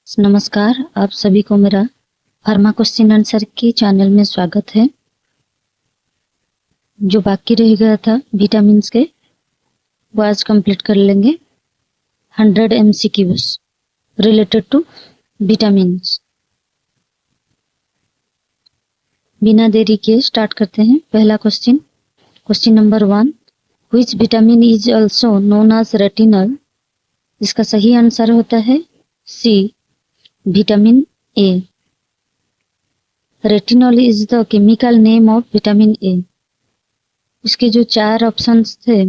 नमस्कार, आप सभी को मेरा फार्मा क्वेश्चन आंसर के चैनल में स्वागत है। जो बाकी रह गया था विटामिन के वो आज कंप्लीट कर लेंगे। 100 MCQs रिलेटेड टू विटामिन। बिना देरी के स्टार्ट करते हैं। पहला question number 1, which vitamin is also known as retinal? इसका सही आंसर होता है C, vitamin A. Retinol is the chemical name of vitamin A. इसके जो 4 ऑप्शंस थे,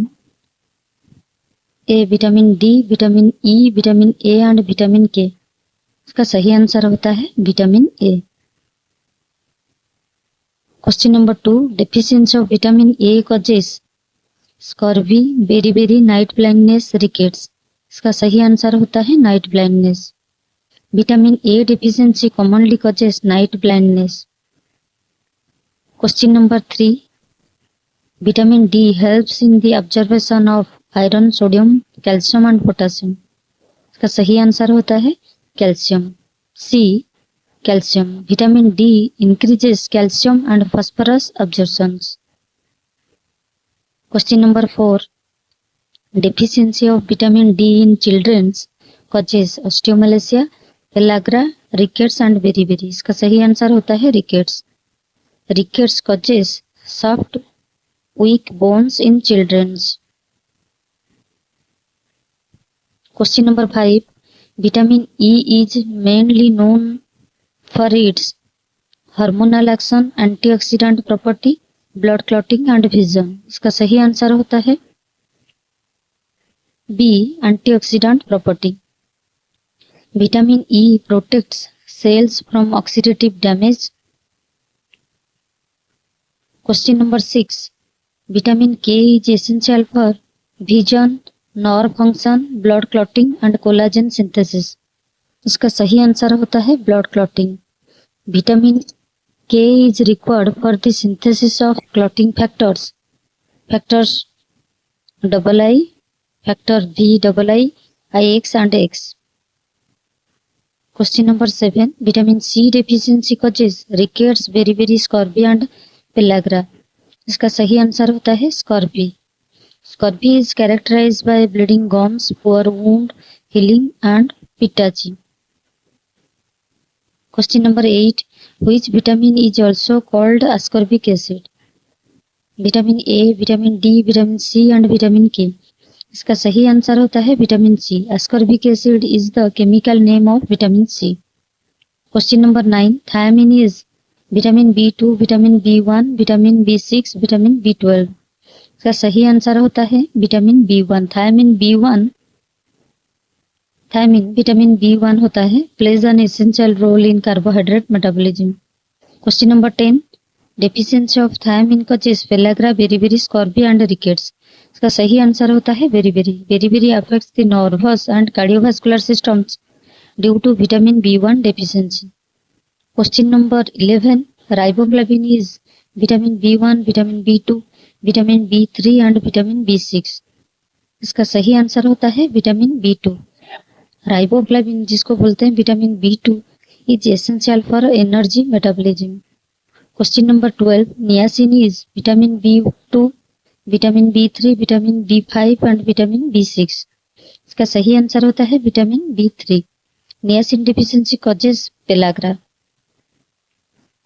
A, vitamin D, vitamin E, vitamin A and vitamin K, इसका सही answer होता है vitamin A. Question number 2, deficiency of vitamin A causes scurvy, beri, night blindness, rickets. इसका सही answer होता है night blindness. Vitamin A deficiency commonly causes night blindness. Question number 3, vitamin D helps in the absorption of iron, sodium, calcium and potassium. इसका सही answer होता है calcium, C, calcium. Vitamin D increases calcium and phosphorus absorptions. Question number 4, deficiency of vitamin D in children causes osteomalacia, pellagra, rickets and beriberi. इसका सही answer होता है rickets. Rickets causes soft weak bones in childrens. Question number 5, vitamin E is mainly known for its hormonal action, antioxidant property, blood clotting and vision. इसका सही answer होता है B, antioxidant property. Vitamin E protects cells from oxidative damage. Question number 6, vitamin K is essential for vision, nerve function, blood clotting and collagen synthesis. इसका सही answer होता है blood clotting. Vitamin K is required for the synthesis of clotting factors II, factor VII, IX and X. Question number 7, vitamin C deficiency causes rickets, beri, scurvy and pellagra. इसका सही answer होता है scurvy. Scurvy is characterised by bleeding gums, poor wound healing and petechiae. Question number 8, which vitamin is also called ascorbic acid? Vitamin A, vitamin D, vitamin C and vitamin K. इसका सही answer होता है vitamin C. Ascorbic acid is the chemical name of vitamin C. Question number 9, thiamine is vitamin B2, vitamin B1, vitamin B6, vitamin B12। इसका सही answer होता है vitamin B1। Thiamine vitamin B1 होता है, plays an essential role in carbohydrate metabolism. Question number 10, deficiency of thiamine causes pellagra, beri, scurvy and rickets. इसका सही answer होता है beri affects the nervous and cardiovascular systems due to vitamin B1 deficiency. Question number 11, riboflavin is vitamin B1, vitamin B2, vitamin B3 and vitamin B6। इसका सही answer होता है vitamin B2। Riboflavin जिसको बोलते हैं vitamin B2 is essential for energy metabolism. Question number 12, niacin is vitamin B2, vitamin B3, vitamin B5 and vitamin B6। इसका सही answer होता है vitamin B3। Niacin deficiency causes pellagra.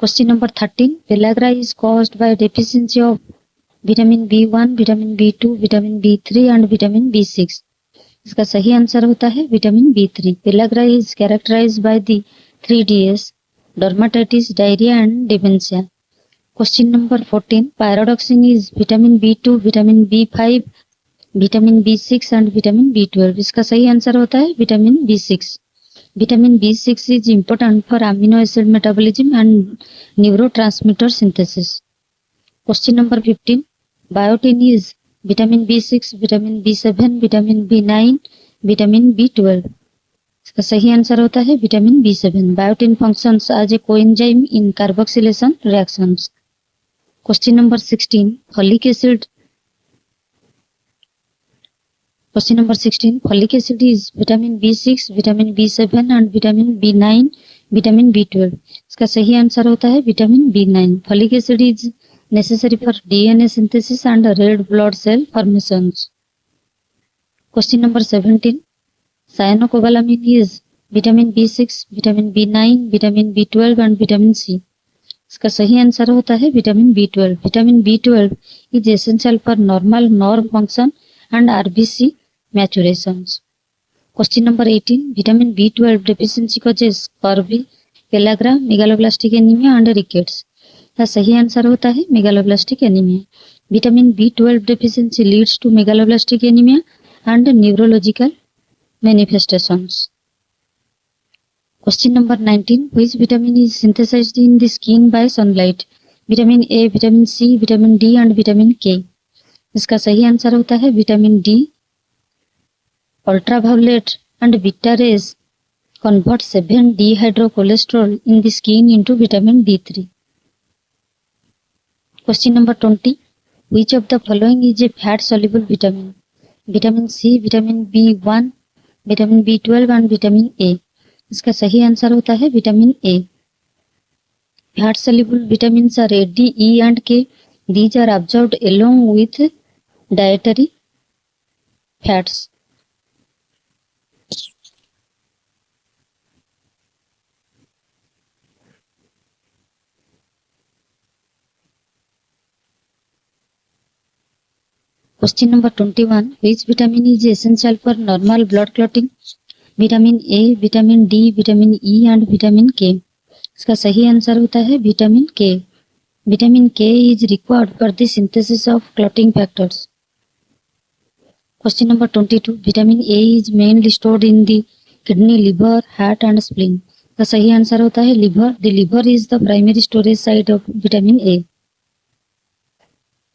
Question number 13, pellagra is caused by deficiency of vitamin B1, vitamin B2, vitamin B3 and vitamin B6। इसका सही answer होता है vitamin B3। Pellagra is characterised by the 3DS, dermatitis, diarrhoea and dementia. Question number 14, pyridoxine is vitamin B2, vitamin B5, vitamin B6 and vitamin B12। इसका सही answer होता है vitamin B6। Vitamin B6 is important for amino acid metabolism and neurotransmitter synthesis. Question number 15, biotin is vitamin B6, vitamin B7, vitamin B9, vitamin B12। इसका सही answer होता है vitamin B7। Biotin functions as a coenzyme in carboxylation reactions. Question number 16, folic acid question number 16, folic acid is vitamin B6, vitamin B7 and vitamin B9, vitamin B12। इसका सही answer होता है vitamin B9। Folic acid is necessary for DNA synthesis and red blood cell formations. Question number 17. Cyanocobalamin is vitamin B6, vitamin B9, vitamin B12 and vitamin C. इसका सही answer होता है vitamin B12। Vitamin B12 is essential for normal nerve function and RBC maturations. Question number 18. Vitamin B12 deficiency causes scurvy, pellagra, megaloblastic anemia and rickets. का सही answer होता है megaloblastic anaemia. Vitamin B12 deficiency leads to megaloblastic anaemia and neurological manifestations. Question number 19, which vitamin is synthesised in the skin by sunlight? Vitamin A, vitamin C, vitamin D and vitamin K. इसका सही answer होता है vitamin D. Ultraviolet and beta rays convert 7 dehydrocholesterol in the skin into vitamin D3. Question number 20. Which of the following is a fat soluble vitamin? Vitamin C, vitamin B1, vitamin B12 and vitamin A. इसका सही answer होता है vitamin A. Fat soluble vitamins are A, D, E and K. These are absorbed along with dietary fats. Question number 21. Which vitamin is essential for normal blood clotting? Vitamin A, vitamin D, vitamin E and vitamin K. इसका सही answer होता है vitamin K. Vitamin K is required for the synthesis of clotting factors. Question number 22. Vitamin A is mainly stored in the kidney, liver, heart and spleen. इसका सही answer होता है liver. The liver is the primary storage site of vitamin A.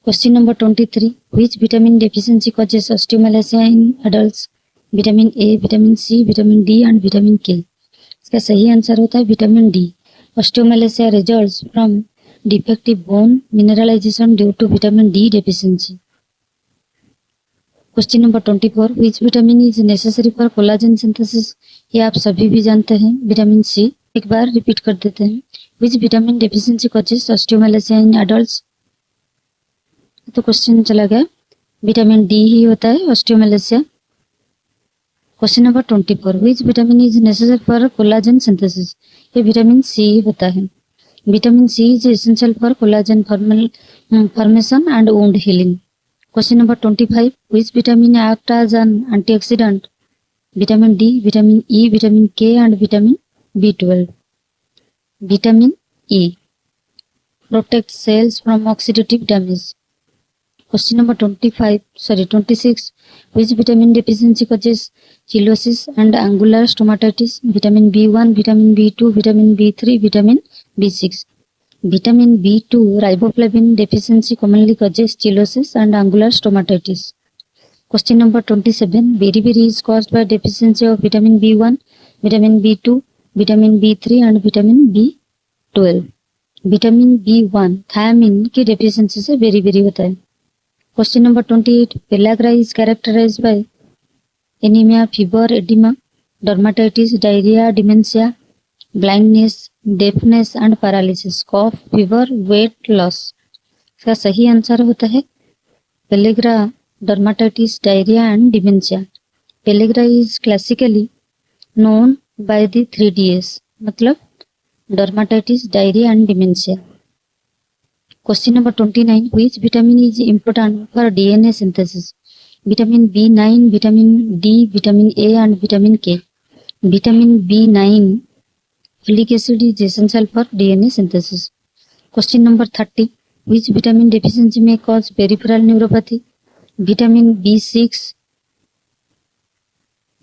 Question number 23. Which vitamin deficiency causes osteomalacia in adults? Vitamin A, vitamin C, vitamin D and vitamin K. इसका सही answer होता है vitamin D. Osteomalacia results from defective bone mineralization due to vitamin D deficiency. Question number 24. Which vitamin is necessary for collagen synthesis? ये आप सभी भी जानते हैं, विटामिन सी। एक बार रिपीट कर देते हैं। Which vitamin deficiency causes osteomalacia in adults? तो क्वेश्चन चला गया, विटामिन डी ही होता है osteomalacia. Question number 24. Which vitamin is necessary for collagen synthesis? ये विटामिन सी होता है। Vitamin C is essential for collagen formation and wound healing. Question number 25. Which vitamin act as an antioxidant? Vitamin D, vitamin E, vitamin K and vitamin B12. Vitamin E protect cells from oxidative damage. Question number 26. Which vitamin deficiency causes cirrhosis and angular stomatitis? Vitamin B1, vitamin B2, vitamin B3, vitamin B6. Vitamin B2 riboflavin deficiency commonly causes cirrhosis and angular stomatitis. Question number 27. Beriberi is caused by deficiency of vitamin B1, vitamin B2, vitamin B3 and vitamin B12. Vitamin B1 thiamine की deficiency से beriberi होता है। Question number 28. Pellagra is characterized by anemia, fever, edema, dermatitis, diarrhea, dementia, blindness, deafness and paralysis, cough, fever, weight loss. इसका सही answer होता है pellagra, dermatitis, diarrhea and dementia. Pellagra is classically known by the 3Ds, मतलब dermatitis, diarrhea and dementia. Question number 29. Which vitamin is important for DNA synthesis? Vitamin B9, vitamin D, vitamin A and vitamin K. Vitamin B9 folic acid is essential for DNA synthesis. Question number 30. Which vitamin deficiency may cause peripheral neuropathy? Vitamin B6,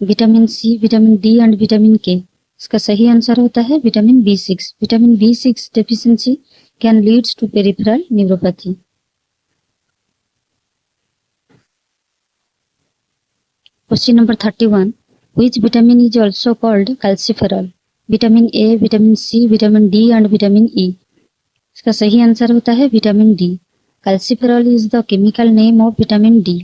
vitamin C, vitamin D and vitamin K. इसका सही answer होता है vitamin B6. Vitamin B6 deficiency can leads to peripheral neuropathy. Question number 31. Which vitamin is also called calciferol? Vitamin A, vitamin C, vitamin D and vitamin E. इसका सही answer होता है vitamin D. Calciferol is the chemical name of vitamin D.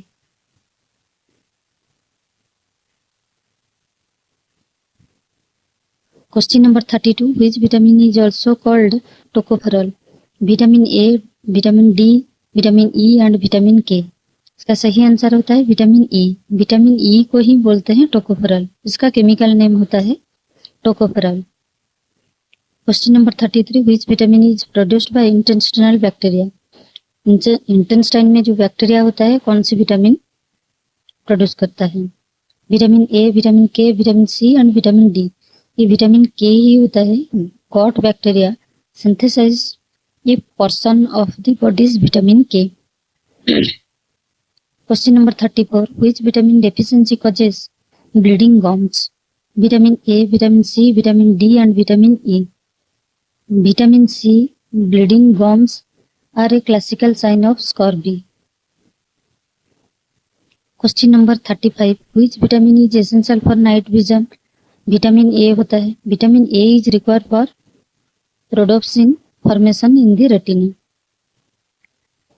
Question number 32, which vitamin is also called tocopherol? Vitamin A, vitamin D, vitamin E and vitamin K. इसका सही answer होता है vitamin E. Vitamin E को ही बोलते हैं tocopherol. इसका chemical name होता है tocopherol. Question number 33, which vitamin is produced by intestinal bacteria? Intestine में जो बैक्टीरिया होता है कौन सी विटामिन प्रोड्यूस करता है? Vitamin A, vitamin K, vitamin C and vitamin D. ये विटामिन के ही होता है। गॉट बैक्टीरिया सिंथेसाइज ये portion of the body's vitamin K. Question number 34, which vitamin deficiency causes bleeding gums? Vitamin A, vitamin C, vitamin D and vitamin E. Vitamin C bleeding gums are a classical sign of scurvy. Question number 35, which vitamin is essential for night vision? Vitamin A होता है। Vitamin A is required for rhodopsin formation in the retina.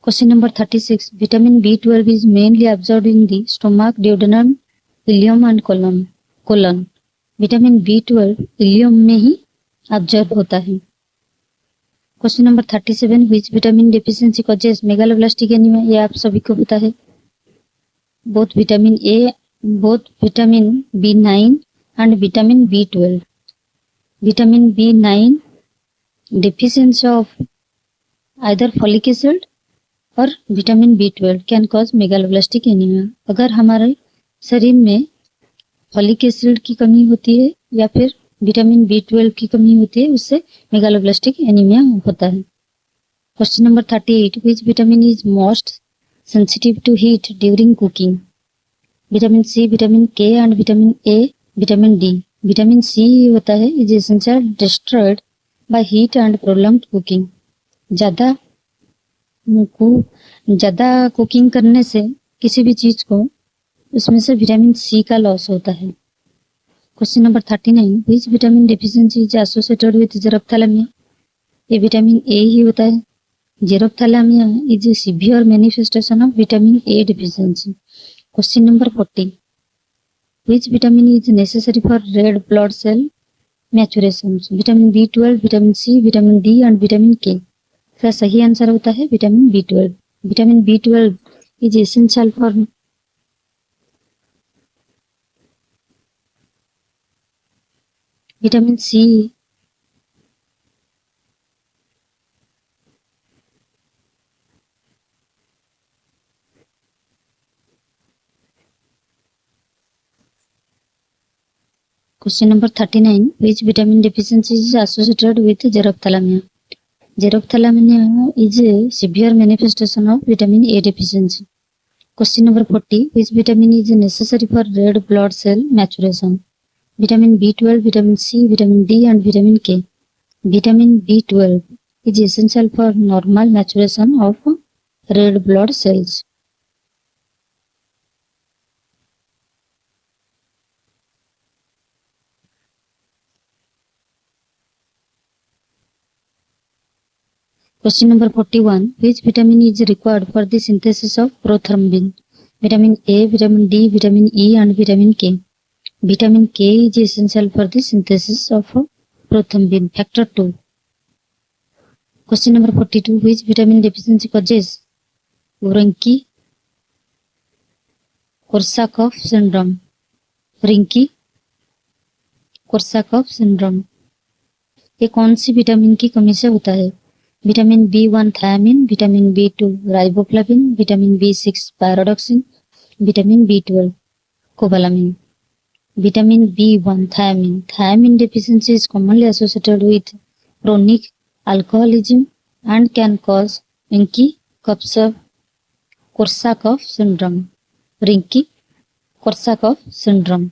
Question number 36, vitamin B12 is mainly absorbed in the stomach, duodenum, ileum and colon। Vitamin B12 ileum में ही absorb होता है। Question number 37, which vitamin deficiency causes megaloblastic anemia? ये आप सभी को पता है। Both vitamin B9 and vitamin B12। Vitamin B9 deficiency of either folic acid और vitamin B12 can cause megaloblastic anaemia. अगर हमारे शरीर में फॉलिक एसिड की कमी होती है या फिर विटामिन B12 की कमी होती है, उससे मेगालोब्लास्टिक एनीमिया होता है। Question number 38, which vitamin is most sensitive to heat during cooking? Vitamin C, vitamin K and vitamin A, vitamin D. Vitamin C होता है is essential destroyed by heat and prolonged cooking. ज्यादा cooking करने से किसी भी चीज को उसमें से विटामिन सी का लॉस होता है। Question number 39, which vitamin deficiency is associated with xerophthalmia? ये विटामिन ए ही होता है। Xerophthalmia is a severe manifestation of vitamin A deficiency. Question number 40, which vitamin is necessary for red blood cell maturation? Vitamin B12, vitamin C, vitamin D and vitamin K. इसका सही answer होता है vitamin B12। Vitamin B12 is essential for vitamin C question number 39, which vitamin deficiency is associated with xerophthalmia? Xerophthalmia is a severe manifestation of vitamin A deficiency. Question number 40, which vitamin is necessary for red blood cell maturation? Vitamin B12, vitamin C, vitamin D and vitamin K. Vitamin B12 is essential for normal maturation of red blood cells. Question number 41, which vitamin is required for the synthesis of prothrombin? Vitamin A, vitamin D, vitamin E and vitamin K. Vitamin K is essential for the synthesis of prothrombin factor 2. Question number 42, which vitamin deficiency causes Wronki-Korsakoff syndrome? Wronki-Korsakoff syndrome ये कौन C vitamin की कमी से होता है? Vitamin B1 thiamine, vitamin B2 riboflavin, vitamin B6 pyridoxine, vitamin B12 cobalamin. Vitamin B1 thiamine deficiency is commonly associated with chronic alcoholism and can cause Wronki-Korsakoff syndrome. Wronki-Korsakoff syndrome.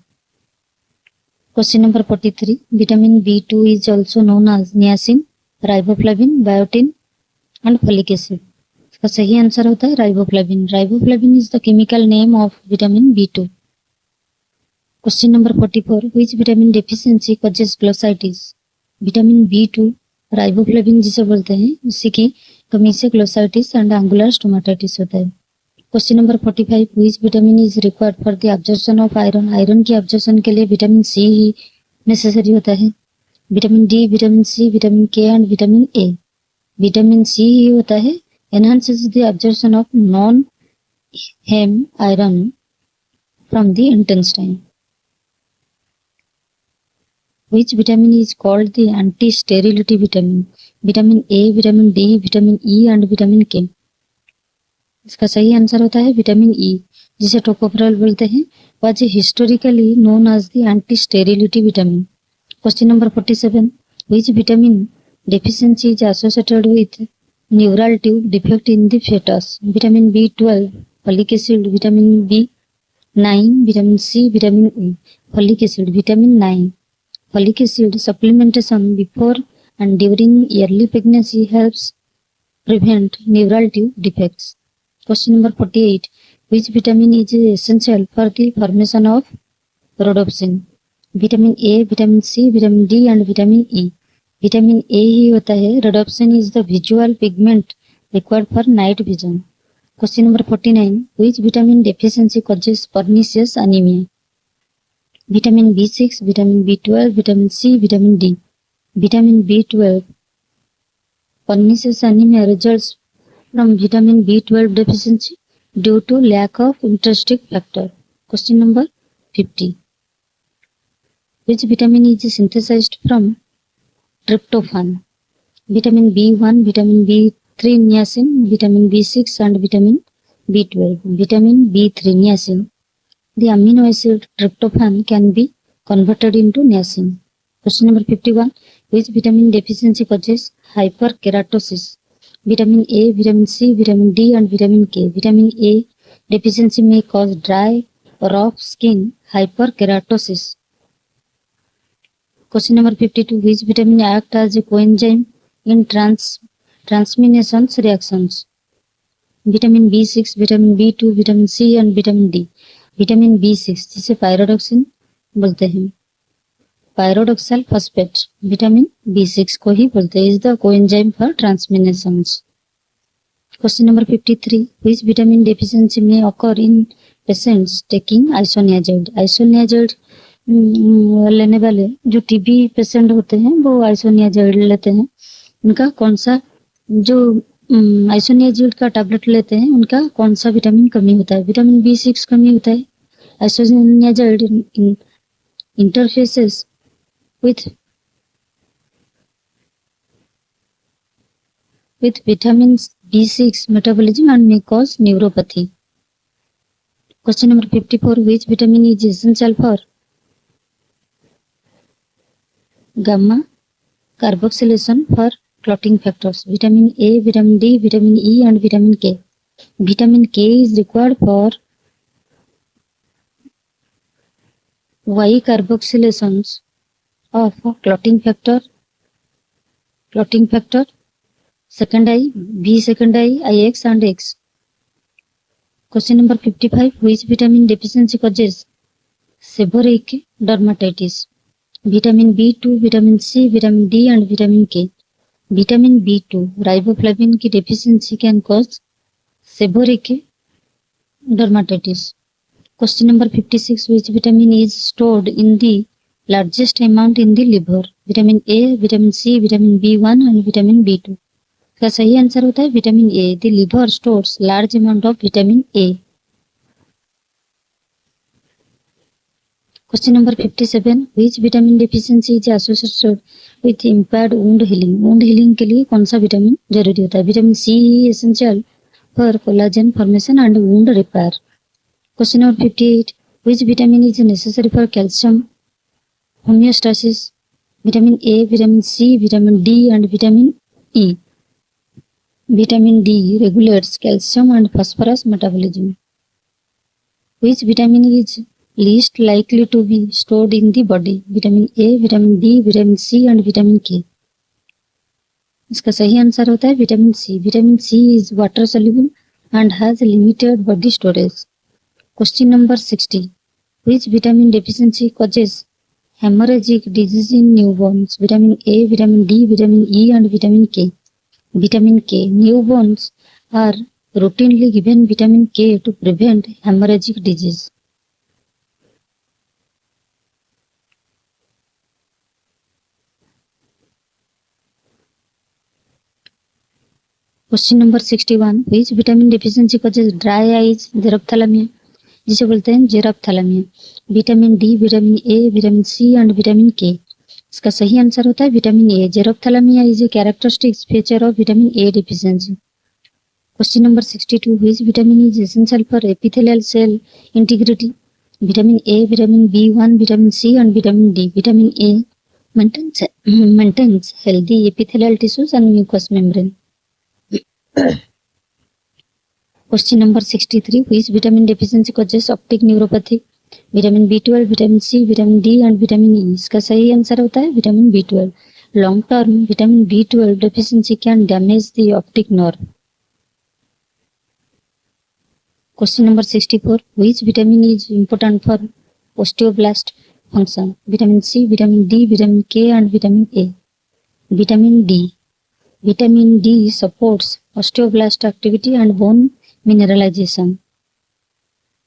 Question number 43, vitamin B2 is also known as niacin, riboflavin, biotin and folic acid. इसका सही answer होता है riboflavin. Riboflavin is the chemical name of vitamin B2. Question number 44, which vitamin deficiency causes glossitis? Vitamin B2 riboflavin जिसे बोलते हैं उसी की कमी से ग्लोसाइटिस एंड एंगुलर स्टोमाटाइटिस होता है। Question number 45, which vitamin is required for the absorption of iron? Iron की absorption के लिए विटामिन सी ही नेसेसरी होता है। Vitamin D, vitamin C, vitamin K and vitamin A. Vitamin C ही होता है enhances the absorption of non-heme iron from the intestine. Which vitamin is called the anti-sterility vitamin? Vitamin A, vitamin D, vitamin E and vitamin K. इसका सही answer होता है vitamin E, जिसे tocopherol बोलते हैं। was historically known as the anti-sterility vitamin. Question number 47. Which vitamin deficiency is associated with neural tube defect in the fetus? Vitamin B12, folic acid, vitamin B9, vitamin C, vitamin E. Folic acid, vitamin 9. Folic acid supplementation before and during early pregnancy helps prevent neural tube defects. Question number 48. Which vitamin is essential for the formation of rhodopsin? Vitamin A, vitamin C, vitamin D and vitamin E. Vitamin A ही होता है rhodopsin is the visual pigment required for night vision. Question number 49. Which vitamin deficiency causes pernicious anemia? Vitamin B6, vitamin B12, vitamin C, vitamin D. Vitamin B12. Pernicious anemia results from vitamin B12 deficiency due to lack of intrinsic factor. Question number 50. Which vitamin is synthesized from tryptophan? Vitamin B1, vitamin B3 niacin, vitamin B6 and vitamin B12. Vitamin B3 niacin. The amino acid tryptophan can be converted into niacin. Question number 51. Which vitamin deficiency causes hyperkeratosis? Vitamin A, vitamin C, vitamin D and vitamin K. Vitamin A deficiency may cause dry or rough skin, hyperkeratosis. Question number 52. Which vitamin acts as a coenzyme in transminations reactions? Vitamin B6, vitamin B2, vitamin C and vitamin D. Vitamin B6 जिसे pyridoxine बोलते हैं, pyridoxal phosphate vitamin B6 को ही बोलते हैं, is the coenzyme for transaminations. Question number 53. Which vitamin deficiency में occur in patients taking isoniazid? Isoniazid लेने वाले जो टीबी पेशेंट होते हैं वो आइसोनियाजाइड लेते हैं. उनका कौन सा जो आइसोनियाजाइड का टैबलेट लेते हैं उनका कौन सा विटामिन कमी होता है? विटामिन B6 कमी होता है. Isoniazid interfaces with vitamin B6 metabolism and may cause neuropathy. Question number 54. Which vitamin is essential for gamma carboxylation for clotting factors? Vitamin A, vitamin D, vitamin E and vitamin K. Vitamin K is required for Y carboxylations of clotting factor second I, B second I, IX and X. Question number 55. Which vitamin deficiency causes seborrheic dermatitis? Vitamin B2, vitamin C, vitamin D and vitamin K. Vitamin B2 riboflavin की deficiency can cause seborrheic dermatitis. Question number 56. Which vitamin is stored in the largest amount in the liver? Vitamin A, vitamin C, vitamin B1 and vitamin B2. का सही answer होता है vitamin A. The liver stores large amount of vitamin A. Question number 57. Which vitamin deficiency is associated with impaired wound healing? Wound healing के लिए कौन सा vitamin जरूरी होता है? Vitamin C essential for collagen formation and wound repair. Question number 58. Which vitamin is necessary for calcium homeostasis? Vitamin A, vitamin C, vitamin D and vitamin E. Vitamin D regulates calcium and phosphorus metabolism. Which vitamin is least likely to be stored in the body? Vitamin A, vitamin D, vitamin C and vitamin K. इसका सही answer होता है vitamin C. Vitamin C is water soluble and has limited body storage. Question number 60. Which vitamin deficiency causes hemorrhagic disease in newborns? Vitamin A, vitamin D, vitamin E and vitamin K. Vitamin K. Newborns are routinely given vitamin K to prevent hemorrhagic disease. Question number 61, which vitamin deficiency causes dry eyes, xerophthalmia, जिसे बोलते हैं xerophthalmia. Vitamin D, vitamin A, vitamin C and vitamin K. इसका सही answer होता है vitamin A. Xerophthalmia is a characteristic feature of vitamin A deficiency. Question number 62, which vitamin is essential for epithelial cell integrity? Vitamin A, vitamin B1, vitamin C and vitamin D. Vitamin A maintains healthy epithelial tissues and mucous membrane. Question number 63, which vitamin deficiency causes optic neuropathy? Vitamin B12, vitamin C, vitamin D and vitamin E. इसका सही answer होता है vitamin B12. Long term vitamin B12 deficiency can damage the optic nerve. Question number 64, which vitamin is important for osteoblast function? Vitamin C, vitamin D, vitamin K and vitamin A. Vitamin D. Vitamin D supports osteoblast activity and bone mineralization.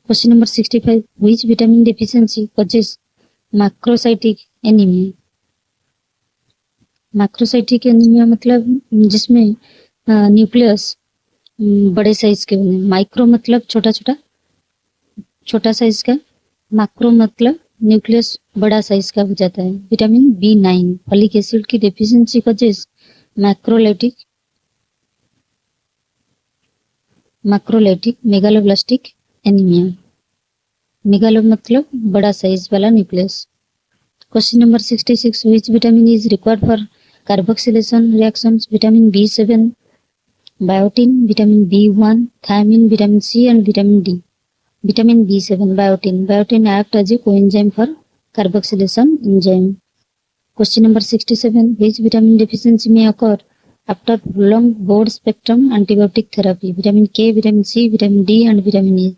Question number 65, which vitamin deficiency causes macrocytic anemia? Macrocytic anemia मतलब जिसमें nucleus बड़े size के बने. Micro मतलब छोटा छोटा, छोटा size का. मैक्रो मतलब न्यूक्लियस बड़ा साइज का हो जाता है. विटामिन B9, फॉलिक एसिड की डेफिशिएंसी कॉजेस मैक्रोलाइटिक मेगालोब्लास्टिक एनीमिया. मेगालो मतलब बड़ा साइज वाला nucleus. Question number 66, which vitamin is required for carboxylation reactions? Vitamin B7, biotin, vitamin B1, thiamine, vitamin C and vitamin D. Vitamin B7, biotin. Biotin act as a coenzyme for carboxylation enzyme. Question number 67, which vitamin deficiency may occur after prolonged broad spectrum antibiotic therapy? Vitamin K, vitamin C, vitamin D and vitamin E.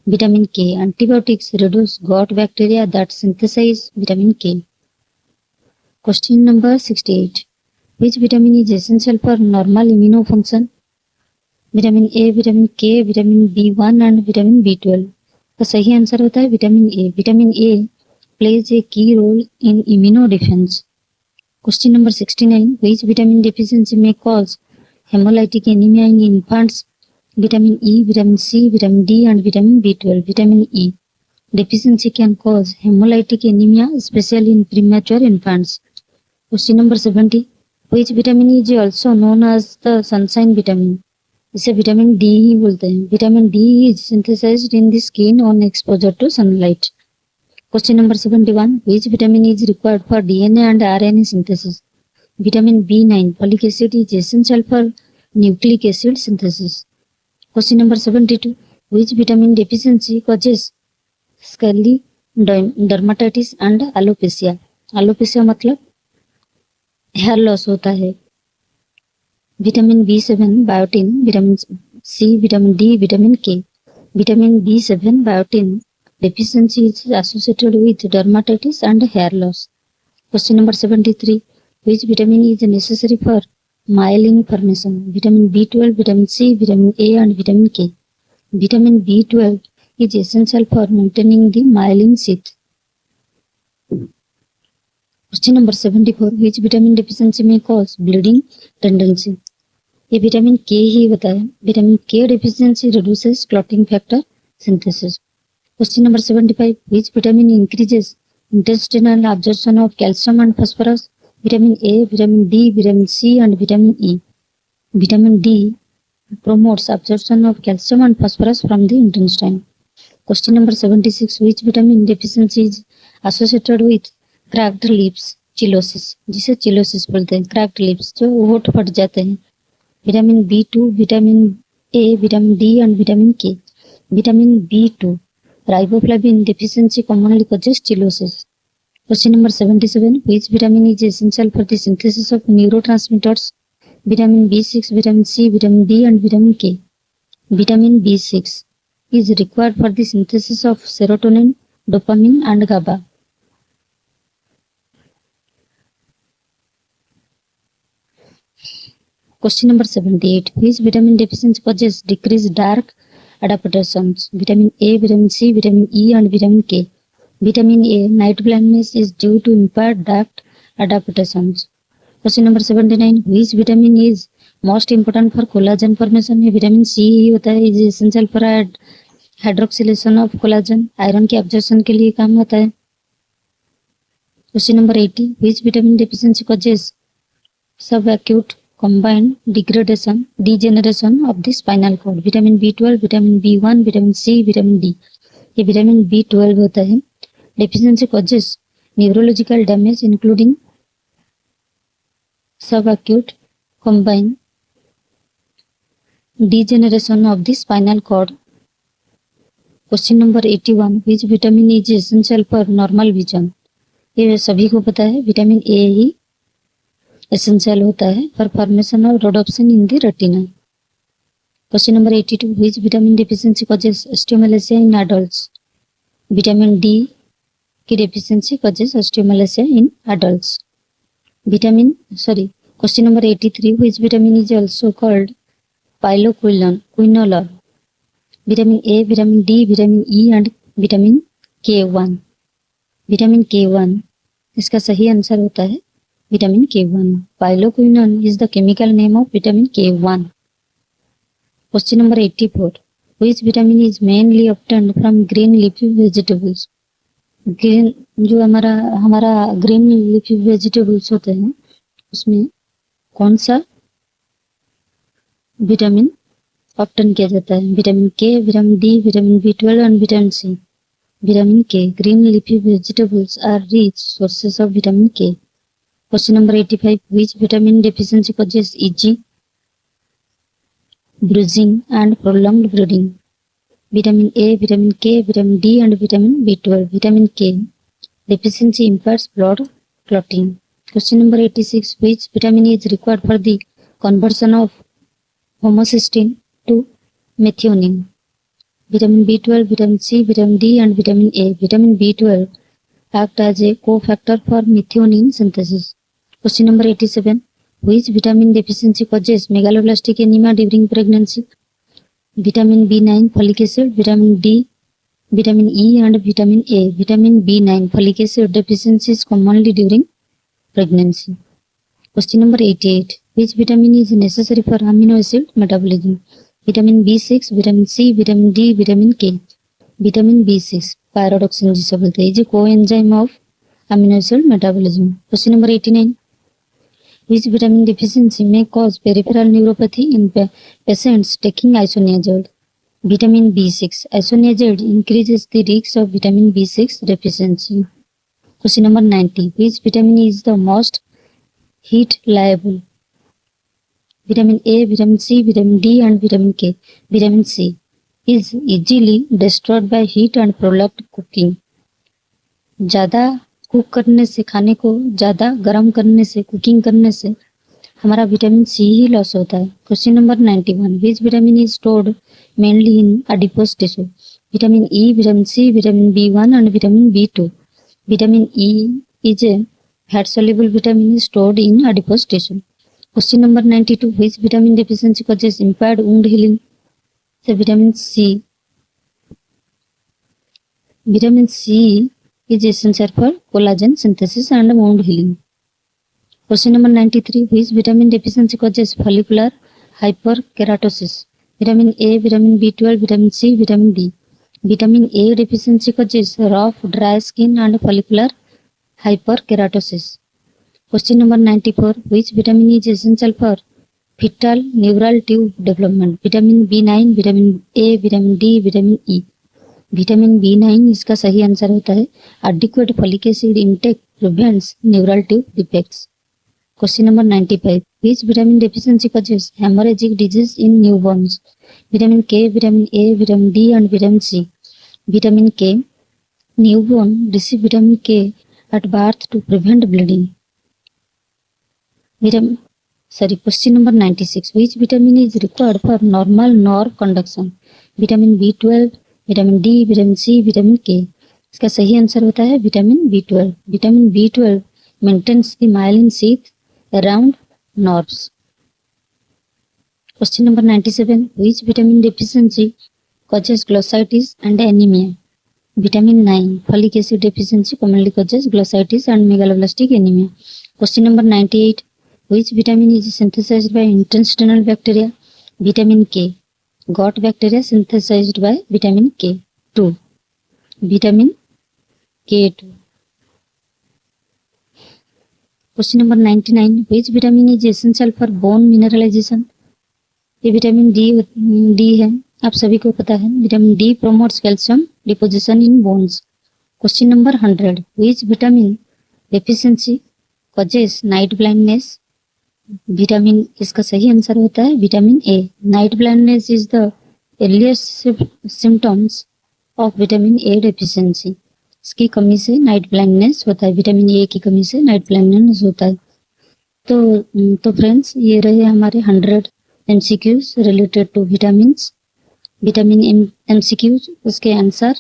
Vitamin K. Antibiotics reduce gut bacteria that synthesize vitamin K. Question number 68, which vitamin is essential for normal immune function? Vitamin A, vitamin K, vitamin B1 and vitamin B12. का सही answer होता है vitamin A. Vitamin A plays a key role in immuno defence. Question number 69, which vitamin deficiency may cause hemolytic anemia in infants? Vitamin E, vitamin C, vitamin D and vitamin B12. Vitamin E deficiency can cause hemolytic anemia, especially in premature infants. Question number 70, which vitamin is also known as the sunshine vitamin? इसे vitamin D ही बोलते हैं. Vitamin D is synthesised in the skin on exposure to sunlight. Question number 71, which vitamin is required for DNA and RNA synthesis? Vitamin B9, folic acid is essential for nucleic acid synthesis. Question number 72, which vitamin deficiency causes scaly dermatitis and alopecia? Alopecia मतलब hair loss होता है. Vitamin B7, biotin, vitamin C, vitamin D, vitamin K. Vitamin B7, biotin deficiency is associated with dermatitis and hair loss. Question number 73, which vitamin is necessary for myelin formation? Vitamin B12, vitamin C, vitamin A and vitamin K. Vitamin B12 is essential for maintaining the myelin sheath. Question number 74, which vitamin deficiency may cause bleeding tendency? ये vitamin K ही होता है. Vitamin के deficiency reduces clotting factor synthesis. Question number 75, which vitamin increases intestinal absorption of calcium and phosphorus? Vitamin A, vitamin D, vitamin C and vitamin E. Vitamin D promotes absorption of calcium and phosphorus from the intestine. Question number 76, which vitamin deficiency is associated with cracked lips, cheilosis, जिसे cheilosis बोलते हैं. cracked lips जो होठ फट जाते हैं. Vitamin B2, vitamin A, vitamin D and vitamin K. Vitamin B2 riboflavin deficiency commonly causes cirrhosis. Question number 77, which vitamin is essential for the synthesis of neurotransmitters? Vitamin B6, vitamin C, vitamin D and vitamin K. Vitamin B6 is required for the synthesis of serotonin, dopamine and GABA. Question number 78, which vitamin deficiency causes decreased dark adaptations? Vitamin A, vitamin C, vitamin E and vitamin K. Vitamin A, night blindness is due to impaired dark adaptations. Question number 79, which vitamin is most important for collagen formation? ये vitamin C ही होता है, is essential for hydroxylation of collagen, iron के absorption के लिए काम होता है। Question number 80, which vitamin deficiency causes subacute combined degeneration of the spinal cord? Vitamin B12, vitamin B1, vitamin C, vitamin D. ये विटामिन B12 होता है। Deficiency causes neurological damage including subacute combined degeneration of the spinal cord. Question number 81, which vitamin is essential for normal vision? ये सभी को पता है, vitamin A he essential होता है for formation of rhodopsin in the retina. Question number 82, which vitamin deficiency causes osteomalacia in adults? Vitamin D की deficiency causes osteomalacia in adults. Question number 83, which vitamin is also called piloquinol? Vitamin A, vitamin D, vitamin E and vitamin K1. Vitamin K1 इसका सही answer होता है vitamin K1. Piloquinol is the chemical name of vitamin K1. Question number 84, which vitamin is mainly obtained from green leafy vegetables? Green जो हमारा green leafy vegetables होते हैं उसमें कौन सा विटामिन ऑब्टेन किया जाता है? Vitamin K, vitamin D, vitamin B12 and vitamin C. Vitamin K, green leafy vegetables are rich sources of vitamin K. Question number 85, which vitamin deficiency causes easy bruising and prolonged bleeding? Vitamin A, vitamin K, vitamin D and vitamin B12. Vitamin K deficiency impairs blood clotting. Question number 86, which vitamin is required for the conversion of homocysteine to methionine? Vitamin B12, vitamin C, vitamin D and vitamin A. Vitamin B12 act as a cofactor for methionine synthesis. Question number 87, which vitamin deficiency causes megaloblastic anemia during pregnancy? Vitamin B9, folic acid, vitamin D, vitamin E and vitamin A. Vitamin B9 folic acid deficiency is commonly during pregnancy. Question number 88, which vitamin is necessary for amino acid metabolism? Vitamin B6, vitamin C, vitamin D, vitamin K. Vitamin B6 pyridoxine जिसे बोलते हैं, ये coenzyme of amino acid metabolism. Question number 89, which vitamin deficiency may cause peripheral neuropathy in patients taking isoniazid? Vitamin B6. Isoniazid increases the risk of vitamin B6 deficiency. Question number 90, which vitamin is the most heat liable? Vitamin A, vitamin C, vitamin D and vitamin K. Vitamin C is easily destroyed by heat and prolonged cooking. ज़्यादा cook करने से, खाने को ज़्यादा गर्म करने से, cooking करने से हमारा विटामिन सी ही लॉस होता है। Question number 91, which vitamin is stored mainly in adipose tissue? Vitamin E, vitamin C, vitamin B1 and vitamin B2. Vitamin E is a fat soluble vitamin is stored in adipose tissue. Question number 92, which vitamin deficiency causes impaired wound healing? So vitamin C. Vitamin C is essential for collagen synthesis and wound healing. Question number 93, which vitamin deficiency causes follicular hyperkeratosis? Vitamin A, vitamin B12, vitamin C, vitamin D. Vitamin A deficiency causes rough, dry skin and follicular hyperkeratosis. Question number 94, which vitamin is essential for fetal neural tube development? Vitamin B9, vitamin A, vitamin D, vitamin E. Vitamin B9 इसका सही answer होता है। Adequate folic acid intake prevents neural tube defects. Question number 95, which vitamin deficiency causes haemorrhagic disease in newborns? Vitamin K, vitamin A, vitamin D and vitamin C. Vitamin K, newborn receive vitamin K at birth to prevent bleeding. Question number 96, which vitamin is required for normal nerve conduction? Vitamin B12, vitamin D, vitamin C, vitamin K. इसका सही answer होता है vitamin B12. Vitamin B12 maintains the myelin sheath around nerves. Question number 97, which vitamin deficiency causes glossitis and anemia? Vitamin 9, folic acid deficiency commonly causes glossitis and megaloblastic anemia. Question number 98, Which vitamin is synthesized by intestinal bacteria? Vitamin K. Gut bacteria synthesized by vitamin K2. Vitamin K2. Question number 99. Which vitamin is essential for bone mineralization? ये vitamin D है, आप सभी को पता है. Vitamin D promotes calcium deposition in bones. Question number 100. Which vitamin deficiency causes night blindness? Vitamin, इसका सही answer होता है vitamin A. Night blindness is the earliest symptoms of vitamin A deficiency. इसकी कमी से नाइट ब्लाइंडनेस होता है. Vitamin ए की कमी से नाइट ब्लाइंडनेस होता है. तो फ्रेंड्स, ये रहे हमारे 100 MCQs related to vitamins. Vitamin MCQs, उसके आंसर.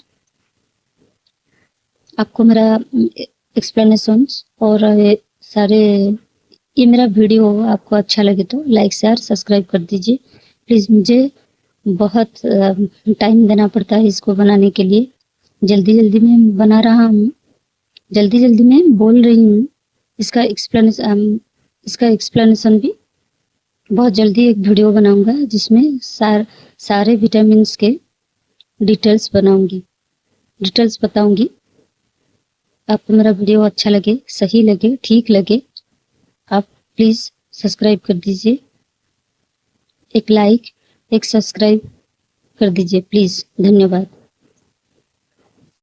आपको मेरा एक्सप्लेनेशंस और सारे ये मेरा वीडियो आपको अच्छा लगे तो लाइक शेयर सब्सक्राइब कर दीजिए प्लीज़. मुझे बहुत टाइम देना पड़ता है इसको बनाने के लिए. जल्दी जल्दी में बना रहा हूँ, जल्दी जल्दी में बोल रही हूँ. इसका एक्सप्लेनेशन भी बहुत जल्दी एक वीडियो बनाऊंगा जिसमें सारे विटामिन्स के डिटेल्स बताऊंगी. आपको मेरा वीडियो अच्छा लगे, सही लगे, ठीक लगे, आप प्लीज़ सब्सक्राइब कर दीजिए. एक लाइक, एक सब्सक्राइब कर दीजिए प्लीज़. धन्यवाद.